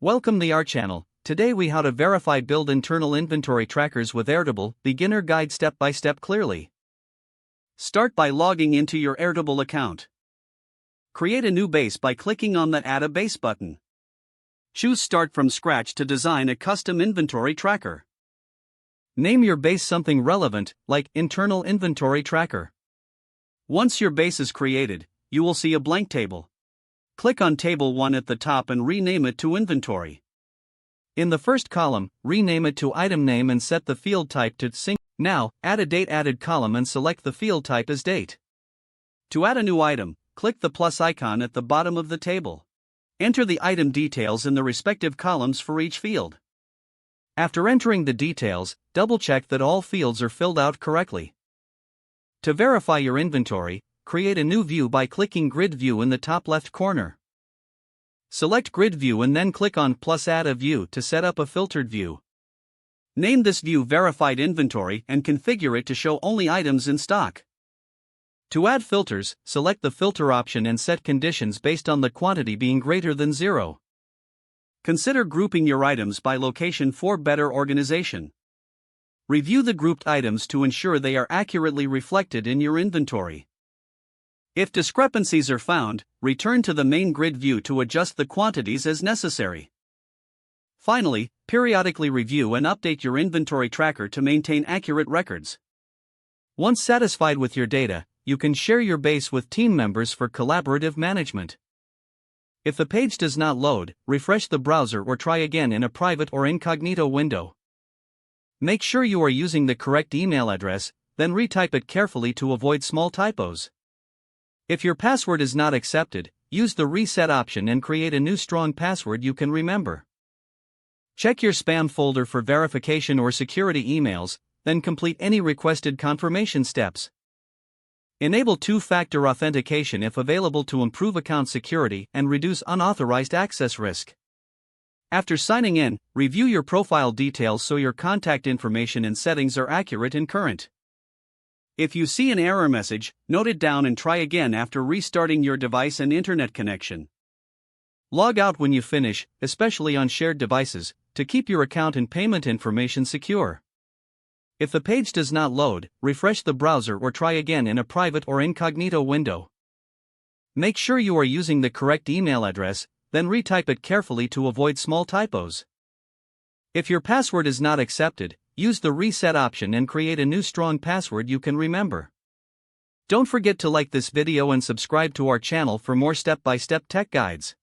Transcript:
Welcome to our channel. Today we how to verify build internal inventory trackers with Airtable, beginner guide step by step clearly. Start by logging into your Airtable account. Create a new base by clicking on the Add a Base button. Choose Start from Scratch to design a custom inventory tracker. Name your base something relevant, like Internal Inventory Tracker. Once your base is created, you will see a blank table. Click on Table 1 at the top and rename it to Inventory. In the first column, rename it to Item Name and set the field type to Sync. Now, add a Date Added column and select the field type as Date. To add a new item, click the plus icon at the bottom of the table. Enter the item details in the respective columns for each field. After entering the details, double-check that all fields are filled out correctly. To verify your inventory, create a new view by clicking Grid View in the top left corner. Select Grid View and then click on plus Add a View to set up a filtered view. Name this view Verified Inventory and configure it to show only items in stock. To add filters, select the filter option and set conditions based on the quantity being greater than 0. Consider grouping your items by location for better organization. Review the grouped items to ensure they are accurately reflected in your inventory. If discrepancies are found, return to the main grid view to adjust the quantities as necessary. Finally, periodically review and update your inventory tracker to maintain accurate records. Once satisfied with your data, you can share your base with team members for collaborative management. If the page does not load, refresh the browser or try again in a private or incognito window. Make sure you are using the correct email address, then retype it carefully to avoid small typos. If your password is not accepted, use the reset option and create a new strong password you can remember. Check your spam folder for verification or security emails, then complete any requested confirmation steps. Enable two-factor authentication if available to improve account security and reduce unauthorized access risk. After signing in, review your profile details so your contact information and settings are accurate and current. If you see an error message, note it down and try again after restarting your device and internet connection. Log out when you finish, especially on shared devices, to keep your account and payment information secure. If the page does not load, refresh the browser or try again in a private or incognito window. Make sure you are using the correct email address, then retype it carefully to avoid small typos. If your password is not accepted, use the reset option and create a new strong password you can remember. Don't forget to like this video and subscribe to our channel for more step-by-step tech guides.